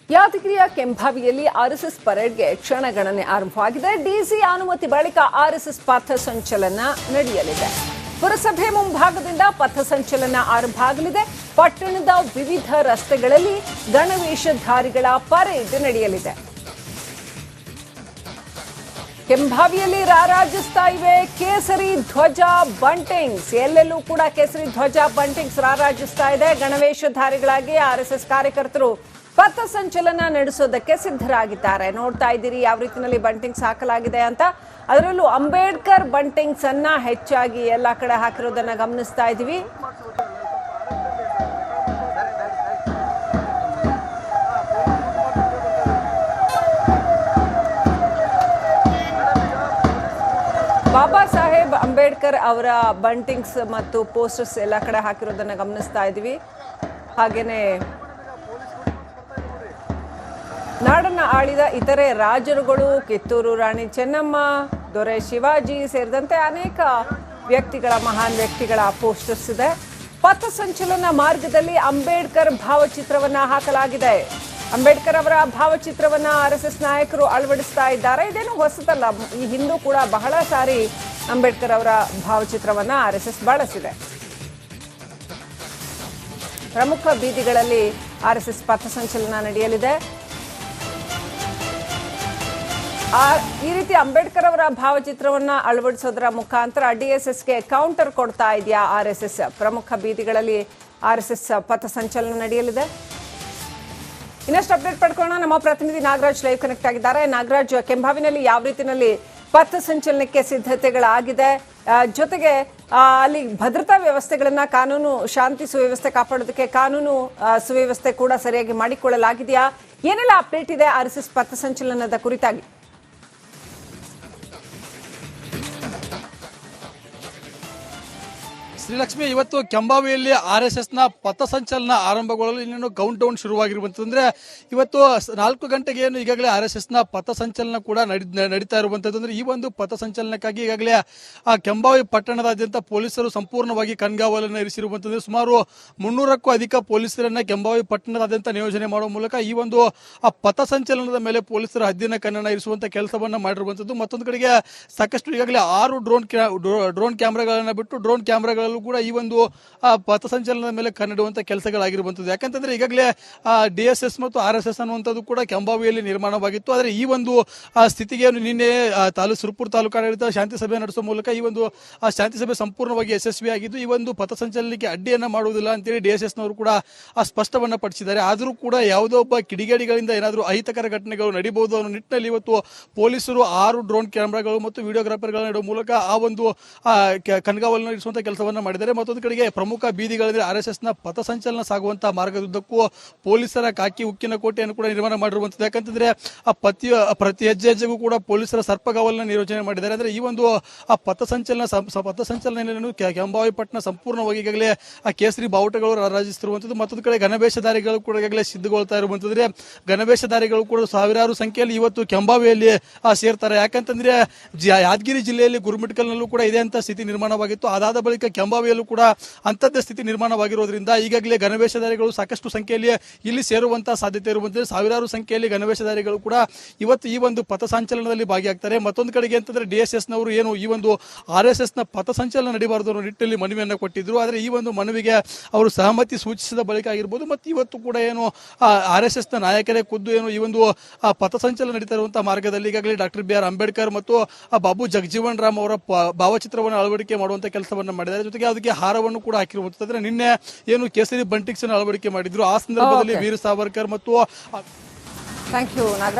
ಯಾದಗಿರಿಯ ಕೆಂಭಾವಿಯಲ್ಲಿ RSS ಪರೇಡ್ಗೆ ಕ್ಷಣಗಣನೆ ಆರಂಭವಾಗಿದೆ. DC ಅನುಮತಿ ಬಳಿಕ ಆರ್ಎಸ್ಎಸ್ ಪಥಸಂಚಲನ ನಡೆಯಲಿದೆ. ಪುರಸಭೆ ಮುಂಭಾಗದಿಂದ ಪಥಸಂಚಲನ ಆರಂಭ ಆಗಲಿದೆ. ಪಟ್ಟಣದ ವಿವಿಧ ರಸ್ತೆಗಳಲ್ಲಿ ಗಣವೇಷಧಾರಿಗಳ ಪರೇಡ್ ನಡೆಯಲಿದೆ. ಕೆಂಭಾವಿಯಲ್ಲಿ ರಾರಾಜಿಸ್ತಾ ಇವೆ ಕೇಸರಿ ಧ್ವಜ ಬಂಟಿಂಗ್ಸ್. ಎಲ್ಲೆಲ್ಲೂ ಕೂಡ ಕೇಸರಿ ಧ್ವಜ ಬಂಟಿಂಗ್ಸ್ ರಾರಾಜಿಸ್ತಾ ಇದೆ. ಗಣವೇಷಧಾರಿಗಳಾಗಿ ಆರ್ಎಸ್ಎಸ್ ಕಾರ್ಯಕರ್ತರು ಪಥಸಂಚಲನ ನಡೆಸೋದಕ್ಕೆ ಸಿದ್ಧರಾಗಿದ್ದಾರೆ. ನೋಡ್ತಾ ಇದ್ದೀರಿ ಯಾವ ರೀತಿಯಲ್ಲಿ ಬಂಟಿಂಗ್ಸ್ ಹಾಕಲಾಗಿದೆ ಅಂತ. ಅದರಲ್ಲೂ ಅಂಬೇಡ್ಕರ್ ಬಂಟಿಂಗ್ಸ್ ಅನ್ನ ಹೆಚ್ಚಾಗಿ ಎಲ್ಲ ಕಡೆ ಹಾಕಿರೋದನ್ನ ಗಮನಿಸ್ತಾ ಇದ್ದೀವಿ. ಬಾಬಾ ಸಾಹೇಬ್ ಅಂಬೇಡ್ಕರ್ ಅವರ ಬಂಟಿಂಗ್ಸ್ ಮತ್ತು ಪೋಸ್ಟರ್ಸ್ ಎಲ್ಲ ಕಡೆ ಹಾಕಿರೋದನ್ನ ಗಮನಿಸ್ತಾ ಇದ್ದೀವಿ. ಹಾಗೇನೆ ನಾಡನ್ನ ಆಳಿದ ಇತರೆ ರಾಜರುಗಳು, ಕಿತ್ತೂರು ರಾಣಿ ಚೆನ್ನಮ್ಮ, ದೊರೆ ಶಿವಾಜಿ ಸೇರಿದಂತೆ ಅನೇಕ ಮಹಾನ್ ವ್ಯಕ್ತಿಗಳ ಪೋಸ್ಟರ್ಸ್ ಇದೆ. ಪಥಸಂಚಲನ ಮಾರ್ಗದಲ್ಲಿ ಅಂಬೇಡ್ಕರ್ ಭಾವಚಿತ್ರವನ್ನ ಹಾಕಲಾಗಿದೆ. ಅಂಬೇಡ್ಕರ್ ಅವರ ಭಾವಚಿತ್ರವನ್ನ ಆರ್ಎಸ್ಎಸ್ ನಾಯಕರು ಅಳವಡಿಸ್ತಾ ಇದ್ದಾರೆ. ಇದೇನು ಹೊಸತಲ್ಲ, ಈ ಹಿಂದೂ ಕೂಡ ಬಹಳ ಸಾರಿ ಅಂಬೇಡ್ಕರ್ ಅವರ ಭಾವಚಿತ್ರವನ್ನ ಆರ್ಎಸ್ಎಸ್ ಬಳಸಿದೆ. ಪ್ರಮುಖ ಬೀದಿಗಳಲ್ಲಿ ಆರ್ಎಸ್ಎಸ್ ಪಥಸಂಚಲನ ನಡೆಯಲಿದೆ. ಈ ರೀತಿ ಅಂಬೇಡ್ಕರ್ ಅವರ ಭಾವಚಿತ್ರವನ್ನ ಅಳವಡಿಸೋದರ ಮುಖಾಂತರ ಡಿಎಸ್ಎಸ್ಗೆ ಕೌಂಟರ್ ಕೊಡ್ತಾ ಇದೆಯಾ ಆರ್ಎಸ್ಎಸ್? ಪ್ರಮುಖ ಬೀದಿಗಳಲ್ಲಿ ಆರ್ಎಸ್ಎಸ್ ಪಥಸಂಚಲನ ನಡೆಯಲಿದೆ. ಇನ್ನಷ್ಟು ಅಪ್ಡೇಟ್ ಪಡ್ಕೊಳ್ಳೋಣ. ನಮ್ಮ ಪ್ರತಿನಿಧಿ ನಾಗರಾಜ್ ಲೈವ್ ಕನೆಕ್ಟ್ ಆಗಿದ್ದಾರೆ. ನಾಗರಾಜ್, ಕೆಂಭಾವಿನಲ್ಲಿ ಯಾವ ರೀತಿಯಲ್ಲಿ ಪಥಸಂಚಲನಕ್ಕೆ ಸಿದ್ಧತೆಗಳಾಗಿದೆ, ಜೊತೆಗೆ ಅಲ್ಲಿ ಭದ್ರತಾ ವ್ಯವಸ್ಥೆಗಳನ್ನ, ಕಾನೂನು ಶಾಂತಿ ಸುವ್ಯವಸ್ಥೆ ಕಾಪಾಡೋದಕ್ಕೆ ಕಾನೂನು ಸುವ್ಯವಸ್ಥೆ ಕೂಡ ಸರಿಯಾಗಿ ಮಾಡಿಕೊಳ್ಳಲಾಗಿದೆಯಾ? ಏನೆಲ್ಲ ಅಪ್ಡೇಟ್ ಇದೆ ಆರ್ಎಸ್ಎಸ್ ಪಥಸಂಚಲನದ ಕುರಿತಾಗಿ? ಶ್ರೀಲಕ್ಷ್ಮಿ, ಇವತ್ತು ಕೆಂಭಾವಿಯಲ್ಲಿ ಆರ್ಎಸ್ಎಸ್ನ ಪಥಸಂಚಲನ ಆರಂಭಗೊಳ್ಳಲು ಇನ್ನೇನು ಕೌಂಟ್ ಡೌನ್ ಶುರುವಾಗಿರುವಂತಂದ್ರೆ ಇವತ್ತು 4 ಗಂಟೆಗೆ ಏನು ಈಗಾಗಲೇ ಆರ್ಎಸ್ಎಸ್ನ ಪಥಸಂಚಲನ ಕೂಡ ನಡೀತಾ ಇರುವಂತದ್ದು. ಅಂದ್ರೆ ಈ ಒಂದು ಪಥಸಂಚಲನಕ್ಕಾಗಿ ಈಗಾಗಲೇ ಕೆಂಭಾವಿ ಪಟ್ಟಣದಾದ್ಯಂತ ಪೊಲೀಸರು ಸಂಪೂರ್ಣವಾಗಿ ಕಣ್ಗಾವಲನ್ನು ಇರಿಸಿರುವಂತದ್ದು. ಸುಮಾರು 300ಕ್ಕೂ ಅಧಿಕ ಪೊಲೀಸರನ್ನ ಕೆಂಭಾವಿ ಪಟ್ಟಣದಾದ್ಯಂತ ನಿಯೋಜನೆ ಮಾಡುವ ಮೂಲಕ ಈ ಒಂದು ಪಥಸಂಚಲನದ ಮೇಲೆ ಪೊಲೀಸರು ಹದ್ದಿನ ಕಣ್ಣನ್ನು ಇರಿಸುವಂತ ಕೆಲಸವನ್ನ ಮಾಡಿರುವಂತದ್ದು. ಮತ್ತೊಂದು ಕಡೆಗೆ ಸಾಕಷ್ಟು ಈಗಾಗಲೇ 6 ಡ್ರೋನ್ ಕ್ಯಾಮೆರಾಗಳನ್ನ ಬಿಟ್ಟು ಡ್ರೋನ್ ಕ್ಯಾಮೆರಾಗಳು ಕೂಡ ಈ ಒಂದು ಪಥಸಂಚಲನದ ಮೇಲೆ ಕಣ್ಣಿಡುವಂತ ಕೆಲಸಗಳಾಗಿರುವಂತದ್ದು. ಯಾಕಂತಂದ್ರೆ ಈಗಾಗಲೇ ಡಿಎಸ್ಎಸ್ ಮತ್ತು ಆರ್ಎಸ್ಎಸ್ ಅನ್ನುವಂಥದ್ದು ಕೂಡ ಕೆಂಭಾವಿಯಲ್ಲಿ ನಿರ್ಮಾಣವಾಗಿತ್ತು. ಆದರೆ ಈ ಒಂದು ಸ್ಥಿತಿಗೆ ನಿನ್ನೆ ಸುರಪುರ ತಾಲೂಕಾಡಳಿತ ಶಾಂತಿ ಸಭೆ ನಡೆಸುವ ಮೂಲಕ ಈ ಒಂದು ಶಾಂತಿ ಸಭೆ ಸಂಪೂರ್ಣವಾಗಿ ಯಶಸ್ವಿಯಾಗಿದ್ದು ಈ ಒಂದು ಪಥಸಂಚಲನಕ್ಕೆ ಅಡ್ಡಿಯನ್ನ ಮಾಡುವುದಿಲ್ಲ ಅಂತೇಳಿ ಡಿಎಸ್ಎಸ್ನವರು ಕೂಡ ಸ್ಪಷ್ಟವನ್ನ ಪಡಿಸಿದ್ದಾರೆ. ಆದರೂ ಕೂಡ ಯಾವುದೋ ಒಬ್ಬ ಕಿಡಿಗೇಡಿಗಳಿಂದ ಏನಾದರೂ ಅಹಿತಕರ ಘಟನೆಗಳು ನಡೀಬಹುದು ಅನ್ನೋ ನಿಟ್ಟಿನಲ್ಲಿ ಇವತ್ತು ಪೊಲೀಸರು 6 ಡ್ರೋನ್ ಕ್ಯಾಮೆರಾಗಳು ಮತ್ತು ವಿಡಿಯೋಗ್ರಾಫರ್ಗಳನ್ನ ಇಡುವ ಮೂಲಕ ಆ ಒಂದು ಕಣ್ಗಾವಲನ್ನು ಇರಿಸುವಂತ ಕೆಲಸವನ್ನ ಮಾಡಿದ್ದಾರೆ. ಮತ್ತೊಂದು ಕಡೆಗೆ ಪ್ರಮುಖ ಬೀದಿಗಳಲ್ಲಿ ಆರ್ಎಸ್ಎಸ್ನ ಪಥಸಂಚಲನ ಸಾಗುವಂತಹ ಮಾರ್ಗದುದ್ದಕ್ಕೂ ಪೊಲೀಸರ ಕಾಕಿ ಉಕ್ಕಿನ ಕೋಟೆಯನ್ನು ಕೂಡ ನಿರ್ಮಾಣ ಮಾಡಿರುವಂತದ್ದು. ಯಾಕಂತಂದ್ರೆ ಪ್ರತಿ ಹೆಜ್ಜೆಗೂ ಕೂಡ ಪೊಲೀಸರ ಸರ್ಪಗಾವಲನ್ನ ನಿಯೋಜನೆ ಮಾಡಿದ್ದಾರೆ. ಅಂದ್ರೆ ಈ ಒಂದು ಪಥಸಂಚಲನ ಕೆಂಭಾವಿ ಪಟ್ಟಣ ಸಂಪೂರ್ಣವಾಗಿ ಈಗಾಗಲೇ ಕೇಸರಿ ಬಾವುಟಗಳು ರಾರಾಜಿಸುತ್ತಿರುವಂತದ್ದು. ಮತ್ತೊಂದು ಕಡೆ ಗಣವೇಷಧಾರಿಗಳು ಕೂಡ ಈಗಾಗಲೇ ಸಿದ್ಧಗೊಳ್ತಾ ಇರುವಂತಂದ್ರೆ ಗಣವೇಷಧಾರಿಗಳು ಕೂಡ ಸಾವಿರಾರು ಸಂಖ್ಯೆಯಲ್ಲಿ ಇವತ್ತು ಕೆಂಭಾವಿಯಲ್ಲಿ ಸೇರ್ತಾರೆ. ಯಾಕಂತಂದ್ರೆ ಯಾದಗಿರಿ ಜಿಲ್ಲೆಯಲ್ಲಿ ಗುರುಮಿಟ್ಕಲ್ನಲ್ಲೂ ಕೂಡ ಇದೇ ಅಂತ ಸ್ಥಿತಿ ನಿರ್ಮಾಣವಾಗಿತ್ತು. ಅದಾದ ಬಳಿಕ ಕೆಂಭಾವಿಯಲ್ಲೂ ಕೂಡ ಅಂತದ್ದೇ ಸ್ಥಿತಿ ನಿರ್ಮಾಣವಾಗಿರೋದ್ರಿಂದ ಈಗಾಗಲೇ ಗಣವೇಷಧಾರಿಗಳು ಸಾಕಷ್ಟು ಸಂಖ್ಯೆಯಲ್ಲಿ ಇಲ್ಲಿ ಸೇರುವಂತಹ ಸಾಧ್ಯತೆ ಇರುವಂತಹ ಸಾವಿರಾರು ಸಂಖ್ಯೆಯಲ್ಲಿ ಗಣವೇಷಧಾರಿಗಳು ಕೂಡ ಇವತ್ತು ಈ ಒಂದು ಪಥಸಂಚಲನದಲ್ಲಿ ಭಾಗಿಯಾಗ್ತಾರೆ. ಮತ್ತೊಂದು ಕಡೆಗೆ ಅಂತಂದ್ರೆ ಡಿಎಸ್ಎಸ್ನವರು ಏನು ಈ ಒಂದು ಆರ್ಎಸ್ಎಸ್ನ ಪಥಸಂಚಲನ ನಡೀಬಾರದು ಅನ್ನೋ ನಿಟ್ಟಿನಲ್ಲಿ ಮನವಿಯನ್ನು ಕೊಟ್ಟಿದ್ರು. ಆದರೆ ಈ ಒಂದು ಮನವಿಗೆ ಅವರು ಸಹಮತಿ ಸೂಚಿಸಿದ ಬಳಿಕ ಆಗಿರ್ಬೋದು ಮತ್ತು ಇವತ್ತು ಕೂಡ ಏನು ಆರ್ಎಸ್ಎಸ್ನ ನಾಯಕರೇ ಖುದ್ದು ಏನು ಈ ಒಂದು ಪಥಸಂಚಲನ ನಡೀತಾ ಇರುವಂತಹ ಮಾರ್ಗದಲ್ಲಿ ಈಗಾಗಲೇ ಡಾಕ್ಟರ್ ಬಿ ಆರ್ ಅಂಬೇಡ್ಕರ್ ಮತ್ತು ಬಾಬು ಜಗಜೀವನ್ ರಾಮ್ ಅವರ ಭಾವಚಿತ್ರವನ್ನು ಅಳವಡಿಕೆ ಮಾಡುವಂತ ಕೆಲಸವನ್ನ ಮಾಡಿದ್ದಾರೆ. ಜೊತೆಗೆ ಅದಕ್ಕೆ ಹಾರವನ್ನು ಕೂಡ ಹಾಕಿರುವಂತಂದ್ರೆ ನಿನ್ನೆ ಏನು ಕೇಸರಿ ಬಂಟಿಂಗ್ಸ್ ಅನ್ನು ಅಳವಡಿಕೆ ಮಾಡಿದ್ರು ಆ ಸಂದರ್ಭದಲ್ಲಿ ವೀರ ಸಾವರ್ಕರ್ ಮತ್ತು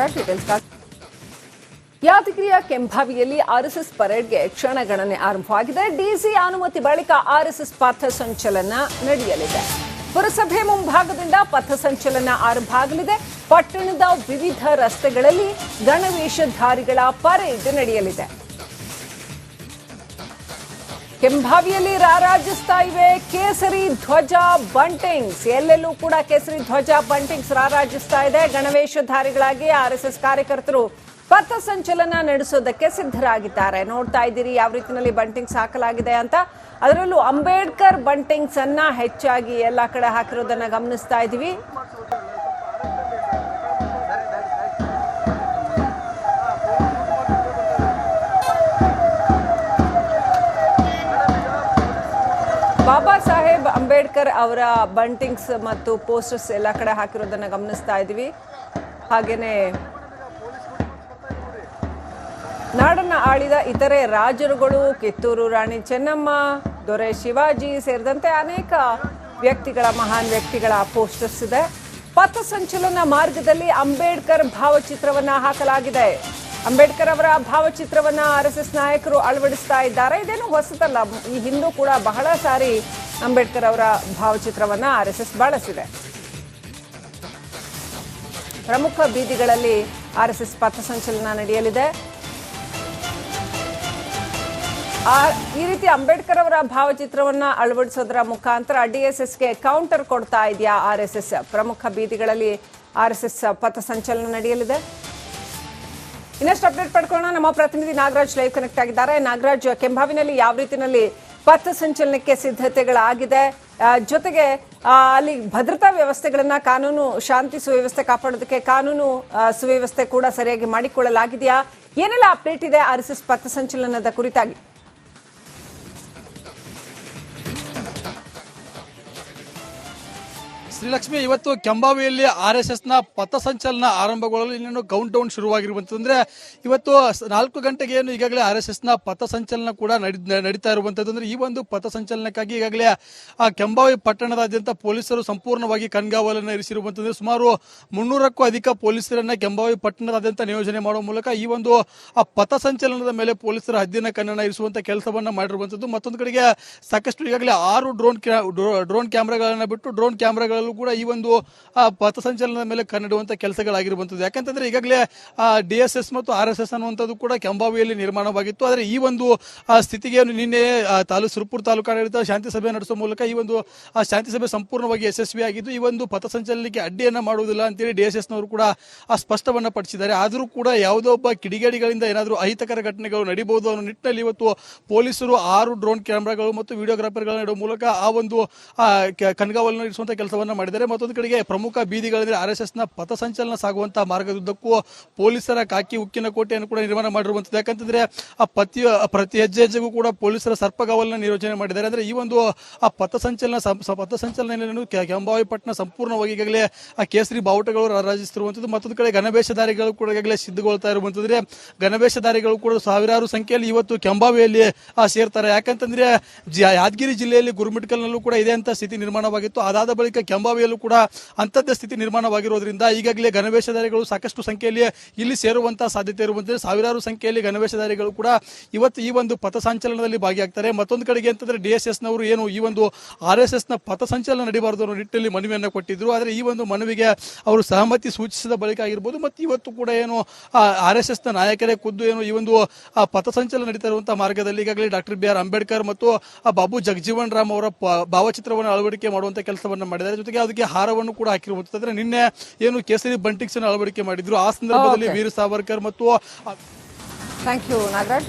ಯಾದಗಿರಿಯ ಕೆಂಭಾವಿಯಲ್ಲಿ ಆರ್ಎಸ್ಎಸ್ ಪರೇಡ್ಗೆ ಕ್ಷಣಗಣನೆ ಆರಂಭವಾಗಿದೆ. ಡಿಸಿ ಅನುಮತಿ ಬಳಿಕ ಆರ್ಎಸ್ಎಸ್ ಪಥಸಂಚಲನ ನಡೆಯಲಿದೆ. ಪುರಸಭೆ ಮುಂಭಾಗದಿಂದ ಪಥಸಂಚಲನ ಆರಂಭ ಆಗಲಿದೆ. ಪಟ್ಟಣದ ವಿವಿಧ ರಸ್ತೆಗಳಲ್ಲಿ ಗಣವೇಷಧಾರಿಗಳ ಪರೇಡ್ ನಡೆಯಲಿದೆ. ಕೆಂಭಾವಿಯಲ್ಲಿ ರಾರಾಜಿಸ್ತಾ ಇವೆ ಕೇಸರಿ ಧ್ವಜ ಬಂಟಿಂಗ್ಸ್. ಎಲ್ಲೆಲ್ಲೂ ಕೂಡ ಕೇಸರಿ ಧ್ವಜ ಬಂಟಿಂಗ್ಸ್ ರಾರಾಜಿಸ್ತಾ ಇದೆ. ಗಣವೇಷಧಾರಿಗಳಾಗಿ ಆರ್ಎಸ್ಎಸ್ ಕಾರ್ಯಕರ್ತರು ಪಥಸಂಚಲನ ನಡೆಸೋದಕ್ಕೆ ಸಿದ್ಧರಾಗಿದ್ದಾರೆ. ನೋಡ್ತಾ ಇದ್ದೀರಿ ಯಾವ ರೀತಿಯಲ್ಲಿ ಬಂಟಿಂಗ್ಸ್ ಹಾಕಲಾಗಿದೆ ಅಂತ. ಅದರಲ್ಲೂ ಅಂಬೇಡ್ಕರ್ ಬಂಟಿಂಗ್ಸ್ ಅನ್ನ ಹೆಚ್ಚಾಗಿ ಎಲ್ಲ ಕಡೆ ಹಾಕಿರೋದನ್ನ ಗಮನಿಸ್ತಾ ಇದ್ದೀವಿ. ಅವರ ಬಂಟಿಂಗ್ಸ್ ಮತ್ತು ಪೋಸ್ಟರ್ಸ್ ಎಲ್ಲ ಕಡೆ ಹಾಕಿರೋದನ್ನ ಗಮನಿಸ್ತಾ ಇದ್ದೀವಿ. ಹಾಗೇನೆ ನಾಡನ್ನ ಆಳಿದ ಇತರೆ ರಾಜರುಗಳು, ಕಿತ್ತೂರು ರಾಣಿ ಚೆನ್ನಮ್ಮ, ದೊರೆ ಶಿವಾಜಿ ಸೇರಿದಂತೆ ಅನೇಕ ವ್ಯಕ್ತಿಗಳ, ಮಹಾನ್ ವ್ಯಕ್ತಿಗಳ ಪೋಸ್ಟರ್ಸ್ ಇದೆ. ಪಥಸಂಚಲನ ಮಾರ್ಗದಲ್ಲಿ ಅಂಬೇಡ್ಕರ್ ಭಾವಚಿತ್ರವನ್ನ ಹಾಕಲಾಗಿದೆ. ಅಂಬೇಡ್ಕರ್ ಅವರ ಭಾವಚಿತ್ರವನ್ನ RSS ನಾಯಕರು ಅಳವಡಿಸ್ತಾ ಇದ್ದಾರೆ. ಇದೇನು ಹೊಸತಲ್ಲ, ಈ ಹಿಂದೂ ಕೂಡ ಬಹಳ ಸಾರಿ ಅಂಬೇಡ್ಕರ್ ಅವರ ಭಾವಚಿತ್ರವನ್ನ RSS ಬಳಸಿದೆ. ಪ್ರಮುಖ ಬೀದಿಗಳಲ್ಲಿ RSS ಪಥಸಂಚಲನ ನಡೆಯಲಿದೆ. ಈ ರೀತಿ ಅಂಬೇಡ್ಕರ್ ಅವರ ಭಾವಚಿತ್ರವನ್ನ ಅಳವಡಿಸೋದರ ಮುಖಾಂತರ DSSಗೆ ಕೌಂಟರ್ ಕೊಡ್ತಾ ಇದೆಯಾ RSS? ಪ್ರಮುಖ ಬೀದಿಗಳಲ್ಲಿ RSS ಪಥಸಂಚಲನ ನಡೆಯಲಿದೆ. ಇನ್ನಷ್ಟು ಅಪ್ಡೇಟ್ ಪಡ್ಕೊಳ್ಳೋಣ. ನಮ್ಮ ಪ್ರತಿನಿಧಿ ನಾಗರಾಜ್ ಲೈವ್ ಕನೆಕ್ಟ್ ಆಗಿದ್ದಾರೆ. ನಾಗರಾಜ್, ಕೆಂಭಾವಿನಲ್ಲಿ ಯಾವ ರೀತಿಯಲ್ಲಿ ಪಥಸಂಚಲನಕ್ಕೆ ಸಿದ್ಧತೆಗಳಾಗಿದೆ, ಜೊತೆಗೆ ಅಲ್ಲಿ ಭದ್ರತಾ ವ್ಯವಸ್ಥೆಗಳನ್ನ, ಕಾನೂನು ಶಾಂತಿ ಸುವ್ಯವಸ್ಥೆ ಕಾಪಾಡೋದಕ್ಕೆ ಕಾನೂನು ಸುವ್ಯವಸ್ಥೆ ಕೂಡ ಸರಿಯಾಗಿ ಮಾಡಿಕೊಳ್ಳಲಾಗಿದೆಯಾ? ಏನೆಲ್ಲ ಅಪ್ಡೇಟ್ ಇದೆ RSS ಪಥಸಂಚಲನದ ಕುರಿತಾಗಿ? ಶ್ರೀಲಕ್ಷ್ಮಿ, ಇವತ್ತು ಕೆಂಬಾವಿಯಲ್ಲಿ RSSನ ಪಥಸಂಚಲನ ಆರಂಭಗೊಳ್ಳಲು ಇನ್ನೇನು ಕೌಂಟ್ ಡೌನ್ ಶುರುವಾಗಿರುವಂಥದ್ದು. ಅಂದ್ರೆ ಇವತ್ತು 4 ಗಂಟೆಗೆ ಏನು ಈಗಾಗಲೇ RSSನ ಪಥಸಂಚಲನ ಕೂಡ ನಡೀತಾ ಇರುವಂಥದ್ದು. ಅಂದ್ರೆ ಈ ಒಂದು ಪಥಸಂಚಲನಕ್ಕಾಗಿ ಈಗಾಗಲೇ ಕೆಂಬಾವಿ ಪಟ್ಟಣದಾದ್ಯಂತ ಪೊಲೀಸರು ಸಂಪೂರ್ಣವಾಗಿ ಕಣ್ಗಾವಲನ್ನು ಇರಿಸಿರುವಂಥದ್ದು. ಸುಮಾರು 300ಕ್ಕೂ ಅಧಿಕ ಪೊಲೀಸರನ್ನ ಕೆಂಬಾವಿ ಪಟ್ಟಣದಾದ್ಯಂತ ನಿಯೋಜನೆ ಮಾಡುವ ಮೂಲಕ ಈ ಒಂದು ಪಥಸಂಚಲನದ ಮೇಲೆ ಪೊಲೀಸರ ಹದ್ದಿನ ಕಣ್ಣನ್ನು ಇರಿಸುವಂತ ಕೆಲಸವನ್ನ ಮಾಡಿರುವಂಥದ್ದು. ಮತ್ತೊಂದು ಕಡೆಗೆ ಸಾಕಷ್ಟು ಈಗಾಗಲೇ 6 ಡ್ರೋನ್ ಕ್ಯಾಮೆರಾಗಳನ್ನ ಬಿಟ್ಟು ಡ್ರೋನ್ ಕ್ಯಾಮೆರಾಗಳಲ್ಲೂ ಕೂಡ ಈ ಒಂದು ಪಥಸಂಚಲನದ ಮೇಲೆ ಕಣ್ಣಿಡುವಂತ ಕೆಲಸಗಳಾಗಿರುವಂಥದ್ದು. ಯಾಕಂತಂದ್ರೆ ಈಗಾಗಲೇ DSS ಮತ್ತು RSS ಅನ್ನುವಂಥದ್ದು ಕೂಡ ಕೆಂಬಾವಿಯಲ್ಲಿ ನಿರ್ಮಾಣವಾಗಿತ್ತು. ಆದರೆ ಈ ಒಂದು ಸ್ಥಿತಿಗೆ ನಿನ್ನೆ ಸುರಪುರ ತಾಲೂಕಾಡಳಿತ ಶಾಂತಿ ಸಭೆ ನಡೆಸುವ ಮೂಲಕ ಈ ಒಂದು ಶಾಂತಿ ಸಭೆ ಸಂಪೂರ್ಣವಾಗಿ ಯಶಸ್ವಿಯಾಗಿದ್ದು, ಈ ಒಂದು ಪಥಸಂಚಲನಕ್ಕೆ ಅಡ್ಡಿಯನ್ನ ಮಾಡುವುದಿಲ್ಲ ಅಂತೇಳಿ DSS ನವರು ಕೂಡ ಸ್ಪಷ್ಟವನ್ನ ಪಡಿಸಿದ್ದಾರೆ. ಆದರೂ ಕೂಡ ಯಾವುದೋ ಒಬ್ಬ ಕಿಡಿಗೇಡಿಗಳಿಂದ ಏನಾದರೂ ಅಹಿತಕರ ಘಟನೆಗಳು ನಡೀಬಹುದು ಅನ್ನೋ ನಿಟ್ಟಿನಲ್ಲಿ ಇವತ್ತು ಪೊಲೀಸರು 6 ಡ್ರೋನ್ ಕ್ಯಾಮೆರಾಗಳು ಮತ್ತು ವಿಡಿಯೋಗ್ರಾಫರ್ಗಳನ್ನ ಇಡುವ ಮೂಲಕ ಆ ಒಂದು ಕಣ್ಗಾವಲನ್ನು ಇರಿಸುವಂತ ಕೆಲಸವನ್ನ ಮಾಡಿದ್ದಾರೆ. ಮತ್ತೊಂದು ಕಡೆಗೆ ಪ್ರಮುಖ ಬೀದಿಗಳಲ್ಲಿ RSSನ ಪಥಸಂಚಲನ ಸಾಗುವಂತಹ ಮಾರ್ಗದುದ್ದಕ್ಕೂ ಪೊಲೀಸರ ಕಾಕಿ ಉಕ್ಕಿನ ಕೋಟೆಯನ್ನು ಕೂಡ ನಿರ್ಮಾಣ ಮಾಡಿರುವಂತದ್ದು. ಯಾಕಂತಂದ್ರೆ ಪ್ರತಿ ಹೆಜ್ಜೆಗೂ ಕೂಡ ಪೊಲೀಸರ ಸರ್ಪಗಾವಲನ್ನ ನಿಯೋಜನೆ ಮಾಡಿದ್ದಾರೆ. ಅಂದ್ರೆ ಈ ಒಂದು ಪಥಸಂಚಲನ ಕೆಂಬಾವಿ ಪಟ್ಟಣ ಸಂಪೂರ್ಣವಾಗಿ ಈಗಾಗಲೇ ಕೇಸರಿ ಬಾವುಟಗಳು ರಾರಾಜಿಸುತ್ತಿರುವಂತದ್ದು. ಮತ್ತೊಂದು ಕಡೆ ಗಣವೇಷಧಾರಿಗಳು ಕೂಡ ಈಗಾಗಲೇ ಸಿದ್ಧಗೊಳ್ತಾ ಇರುವಂತಂದ್ರೆ ಗಣವೇಷಧಾರಿಗಳು ಕೂಡ ಸಾವಿರಾರು ಸಂಖ್ಯೆಯಲ್ಲಿ ಇವತ್ತು ಕೆಂಬಾವಿಯಲ್ಲಿ ಸೇರ್ತಾರೆ. ಯಾಕಂತಂದ್ರೆ ಯಾದಗಿರಿ ಜಿಲ್ಲೆಯಲ್ಲಿ ಗುರುಮಿಟ್ಕಲ್ನಲ್ಲೂ ಕೂಡ ಇದೇ ಅಂತ ಸ್ಥಿತಿ ನಿರ್ಮಾಣವಾಗಿತ್ತು. ಅದಾದ ಬಳಿಕ ಕೆಂಬಾವಿಯಲ್ಲೂ ಕೂಡ ಅಂತದ್ದೇ ಸ್ಥಿತಿ ನಿರ್ಮಾಣವಾಗಿರೋದ್ರಿಂದ ಈಗಾಗಲೇ ಗಣವೇಷಧಾರಿಗಳು ಸಾಕಷ್ಟು ಸಂಖ್ಯೆಯಲ್ಲಿ ಇಲ್ಲಿ ಸೇರುವಂತಹ ಸಾಧ್ಯತೆ ಇರುವಂತೆ ಸಾವಿರಾರು ಸಂಖ್ಯೆಯಲ್ಲಿ ಗಣವೇಷಧಾರಿಗಳು ಕೂಡ ಇವತ್ತು ಈ ಒಂದು ಪಥಸಂಚಲನದಲ್ಲಿ ಭಾಗಿಯಾಗ್ತಾರೆ. ಮತ್ತೊಂದು ಕಡೆಗೆ ಅಂತಂದ್ರೆ DSS ನವರು ಏನು ಈ ಒಂದು RSSನ ಪಥಸಂಚಲನ ನಡೀಬಾರದು ಅನ್ನೋ ನಿಟ್ಟಿನಲ್ಲಿ ಮನವಿಯನ್ನು ಕೊಟ್ಟಿದ್ರು. ಆದರೆ ಈ ಒಂದು ಮನವಿಗೆ ಅವರು ಸಹಮತಿ ಸೂಚಿಸಿದ ಬಳಿಕ ಆಗಿರ್ಬೋದು, ಮತ್ತು ಇವತ್ತು ಕೂಡ ಏನು RSSನ ನಾಯಕರೇ ಖುದ್ದು ಏನು ಈ ಒಂದು ಪಥಸಂಚಲನ ನಡೀತಾ ಇರುವಂತಹ ಮಾರ್ಗದಲ್ಲಿ ಈಗಾಗಲೇ ಡಾಕ್ಟರ್ BR ಅಂಬೇಡ್ಕರ್ ಮತ್ತು ಬಾಬು ಜಗಜೀವನ್ ರಾಮ್ ಅವರ ಭಾವಚಿತ್ರವನ್ನು ಅಳವಡಿಕೆ ಮಾಡುವಂತ ಕೆಲಸವನ್ನ ಮಾಡಿದ್ದಾರೆ. ಜೊತೆಗೆ ಅದಕ್ಕೆ ಹಾರವನ್ನು ಕೂಡ ಹಾಕಿರುವಂತಂದ್ರೆ ನಿನ್ನೆ ಏನು ಕೇಸರಿ ಬಂಟಿಂಗ್ಸ್ ಅನ್ನು ಅಳವಡಿಕೆ ಮಾಡಿದ್ರು, ಆ ಸಂದರ್ಭದಲ್ಲಿ ವೀರ ಸಾವರ್ಕರ್ ಮತ್ತು ಥ್ಯಾಂಕ್ ಯು ನಾಗರಾಜ್.